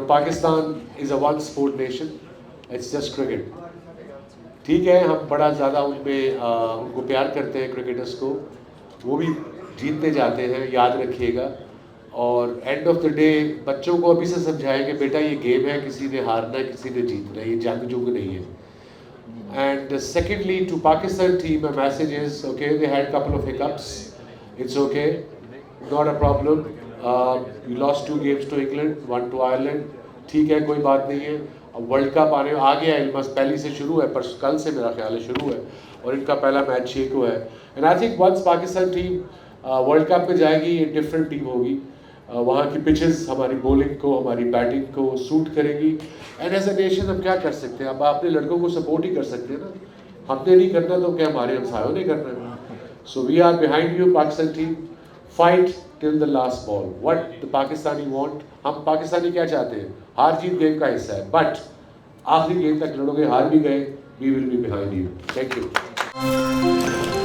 Pakistan is a one sport nation. It's just cricket. ठीक है, हम बड़ा ज़्यादा उनको प्यार करते हैं क्रिकेटर्स को, वो भी जीतते जाते हैं, याद रखिएगा। और एंड ऑफ द डे बच्चों को अभी से समझाएं कि बेटा ये गेम है, किसी ने हारना है, किसी ने जीतना है, ये जंग जुग नहीं है। And secondly, to Pakistan team, my message is, okay, they had a couple of hiccups. It's okay, not a problem. You lost 2 games to England, 1 to Ireland. ठीक है, कोई बात नहीं है। अब वर्ल्ड कप आने आ गया है, बस पहली से शुरू है, पर कल से मेरा ख्याल है शुरू है, और इनका पहला मैच 6 को है। And I think once Pakistan team world cup में जाएगी, ये डिफरेंट टीम होगी। वहाँ की पिचेस हमारी बॉलिंग को, हमारी बैटिंग को सूट करेगी। एंड एज अ नेशन हम क्या कर सकते हैं? अब अपने लड़कों को सपोर्ट ही कर सकते हैं ना, हमने नहीं करना तो क्या हमारे हमसायों ने करना है। So we are behind you Pakistan team, fight till the last ball. What the Pakistani want, हम पाकिस्तानी क्या चाहते हैं? हार जीत गेम का हिस्सा है, बट आखिरी गेम तक लड़ोगे, हार भी गए, we will be behind you. Thank you.